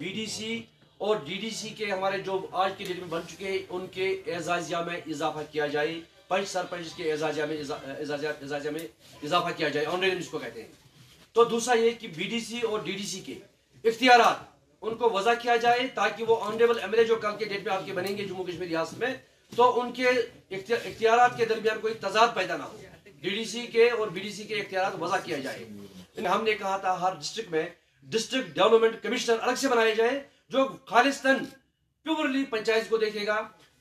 BDC और DDC के हमारे जो आज के डेट में बन चुके हैं उनके एजाजिया में इजाफा किया जाए, पंच सरपंच के एजाजिया में इजाफा किया जाए, ऑनरेरियम जिसको कहते हैं। तो दूसरा ये कि बीडीसी और डीडीसी के इख्तियारात उनको वज़ा किया जाए ताकि वो ऑनरेबल एमएलए जो कल के डेट में आपके बनेंगे जम्मू कश्मीर रियासत में, तो उनके इख्तियारात के दरमियान कोई तजाद पैदा ना हो। डीडीसी के और बीडीसी के इख्तियारात वज़ा किया जाए। हमने कहा था हर डिस्ट्रिक्ट में डिस्ट्रिक्ट डेवलपमेंट कमिश्नर अलग से बनाए जाए जो खालिस्तान प्योरली पंचायत को देखेगा,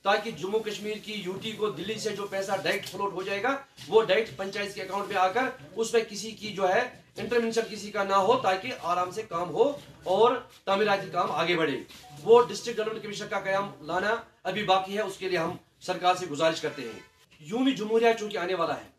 ताकि जम्मू कश्मीर की यूटी को दिल्ली से जो पैसा डायरेक्ट फ्लोट हो जाएगा वो डायरेक्ट पंचायत के अकाउंट में आकर उसमें किसी की जो है इंटरवेंशन किसी का ना हो, ताकि आराम से काम हो और तामीराती काम आगे बढ़े। वो डिस्ट्रिक्ट डेवलपमेंट कमिश्नर का कयाम लाना अभी बाकी है, उसके लिए हम सरकार से गुजारिश करते हैं। यूमी जमहूरिया चूंकि आने वाला है,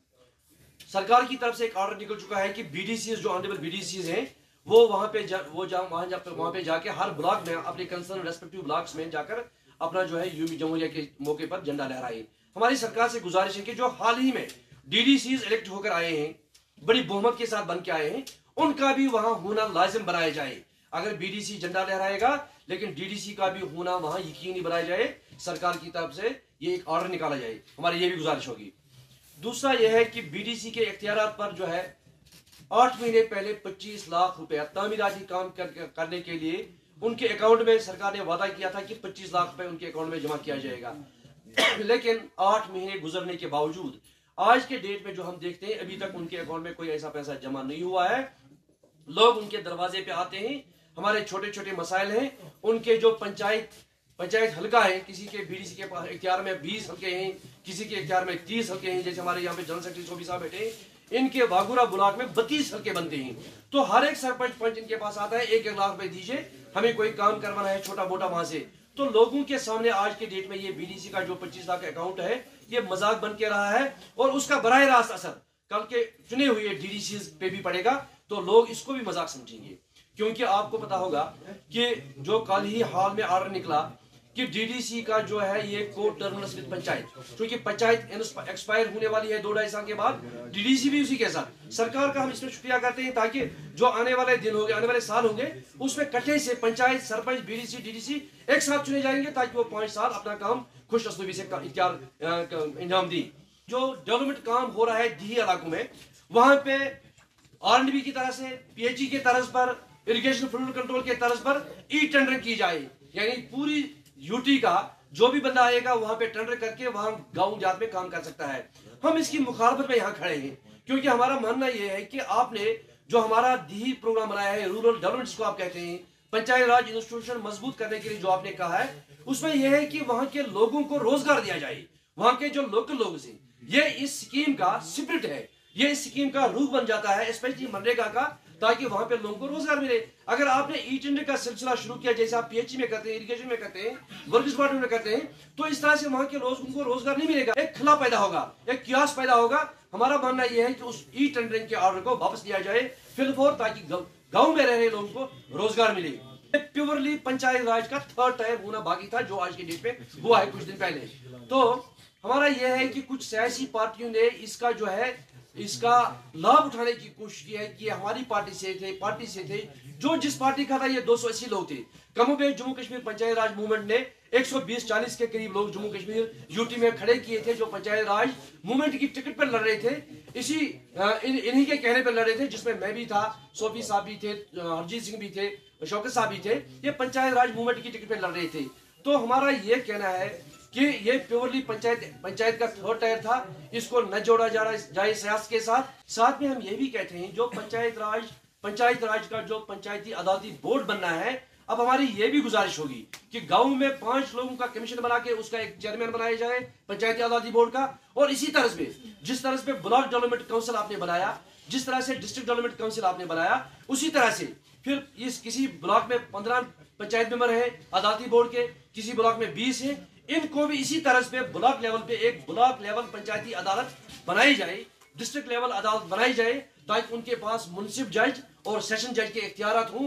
सरकार की तरफ से एक ऑर्डर निकल चुका है कि बीडीसी जो ऑनरेबल बीडीसी हैं वो वहां पे जाके हर ब्लॉक में अपने कंसर्न रेस्पेक्टिव ब्लॉक्स में जाकर अपना जो है यूमी जमहूरिया के मौके पर झंडा लहराए। हमारी सरकार से गुजारिश है कि जो हाल ही में डीडीसीज इलेक्ट होकर आए हैं, बड़ी बहुमत के साथ बन के आए हैं, उनका भी वहां होना लाजिम बनाया जाए। अगर बीडीसी झंडा लहराएगा लेकिन डीडीसी का भी होना वहां यकीनी बनाया जाए, सरकार की तरफ से ये एक ऑर्डर निकाला जाए, हमारी ये भी गुजारिश होगी। दूसरा यह है कि बीडीसी के इख्तियारात पर जो है 8 महीने पहले 25 लाख रुपया तामीराती काम करने के लिए उनके अकाउंट में सरकार ने वादा किया था कि 25 लाख रुपए उनके अकाउंट में जमा किया जाएगा। लेकिन 8 महीने गुजरने के बावजूद आज के डेट में जो हम देखते हैं अभी तक उनके अकाउंट में कोई ऐसा पैसा जमा नहीं हुआ है। लोग उनके दरवाजे पे आते हैं, हमारे छोटे छोटे मसाइल हैं, उनके जो पंचायत हल्का है, किसी के बीडीसी के पास इख्तियार में 20 हल्के हैं, किसी के इख्तियार में 30 हल्के हैं, जैसे हमारे यहाँ पे जनरल सेक्रेटरी सोबी साहब बैठे हैं, इनके वागुरा ब्लॉक में 32 हल्के बनते हैं। तो हर एक सरपंच पंच इनके पास आता है, 1-1 लाख रुपए दीजिए, हमें कोई काम करवाना है छोटा मोटा वहां से। तो लोगों के सामने आज के डेट में ये बीडीसी का जो 25 लाख अकाउंट है ये मजाक बन के रहा है और उसका बराह रास्त असर कल के चुने हुए डीडीसी पे भी पड़ेगा। तो लोग इसको भी मजाक समझेंगे, क्योंकि आपको पता होगा कि जो कल ही हाल में ऑर्डर निकला कि डीडीसी का जो है ये कोर्ट टर्मिनस विद पंचायत, क्योंकि पंचायत एक्सपायर होने वाली है 2-2.5 साल के बाद, डीडीसी भी उसी के साथ। सरकार का हम इसमें शुक्रिया करते हैं ताकि जो आने वाले दिन होंगे, आने वाले साल होंगे, उसमें इकट्ठे से पंचायत सरपंच बीडीसी डीडीसी एक साथ चुने जाएंगे ताकि वो 5 साल अपना काम खुश असलूबी से इंजाम दी। जो डेवलपमेंट काम हो रहा है दी इलाकों में, वहां पे आरएंडबी की तरह से पीएचई के तर्ज पर, इरिगेशन फ्लूड कंट्रोल के तर्ज पर ई टेंडरिंग की जाए, यानी पूरी यूटी का जो भी बंदा आएगा वहां पे टेंडर करके वहां गांव जात में काम कर सकता है। हम इसकी मुखालफत में यहाँ खड़े हैं, क्योंकि हमारा मानना यह है कि आपने जो हमारा दी प्रोग्राम बनाया है, रूरल डेवलपमेंट जिसको आप कहते हैं, पंचायत राज इंस्टीट्यूशन मजबूत करने के लिए जो आपने कहा है, उसमें यह है कि वहां के लोगों को रोजगार दिया जाए। वहां के जो लोकल लोग हैं, ये इस स्कीम का स्पिरिट है, ये इस स्कीम का रूह बन जाता है, स्पेशली मनरेगा का, ताकि वहां पे लोगों को रोजगार मिले। अगर आपने ई टेंडर का सिलसिला शुरू किया जैसे आप पीएचई में करते हैं, इरिगेशन में करते हैं, वर्क डिपार्टमेंट में करते हैं, तो इस तरह से वहां के लोगों को रोजगार नहीं मिलेगा, एक खला पैदा होगा, एक कियास पैदा होगा। हमारा मानना यह है कि उस ई टेंडरिंग के ऑर्डर को वापस लिया जाए फिलफोर, ताकि गाँव में रह रहे लोगों को रोजगार मिले। प्योरली पंचायत राज का 3rd टायर होना बाकी था, जो आज की डेट में हुआ है कुछ दिन पहले। तो हमारा यह है कि कुछ सियासी पार्टियों ने इसका लाभ उठाने की कोशिश की है कि हमारी पार्टी से थे, जो जिस पार्टी का था ये 280 लोग थे। कमोबेश जम्मू कश्मीर पंचायत राज मूवमेंट ने 120-40 के करीब लोग जम्मू कश्मीर यूटी में खड़े किए थे, जो पंचायत राज मूवमेंट की टिकट पर लड़ रहे थे। इन्हीं के कहने पर लड़ रहे थे, जिसमें मैं भी था, सोफी साहब भी थे, हरजीत सिंह भी थे, शौकत साहब भी थे। ये पंचायत राज मूवमेंट की टिकट पर लड़ रहे थे। तो हमारा ये कहना है कि ये प्योरली पंचायत का 3rd टायर था, इसको न जोड़ा जाए सियासत के साथ में हम ये भी कहते हैं जो पंचायत राज का जो पंचायती अदालती बोर्ड बनना है, अब हमारी ये भी गुजारिश होगी कि गांव में 5 लोगों का कमीशन बना के उसका एक चेयरमैन बनाया जाए पंचायती अदालती बोर्ड का। और इसी तरह से जिस तरह से ब्लॉक डेवलपमेंट काउंसिल आपने बनाया, जिस तरह से डिस्ट्रिक्ट डेवलपमेंट काउंसिल आपने बनाया, उसी तरह से फिर इस किसी ब्लॉक में 15 पंचायत मेंबर है अदालती बोर्ड के, किसी ब्लॉक में 20 है, इनको भी इसी तरह से ब्लॉक लेवल पे एक ब्लॉक लेवल पंचायती अदालत बनाई जाए, डिस्ट्रिक्ट लेवल अदालत बनाई जाए, ताकि उनके पास मुंसिफ जज और सेशन जज के इख्तियारात हों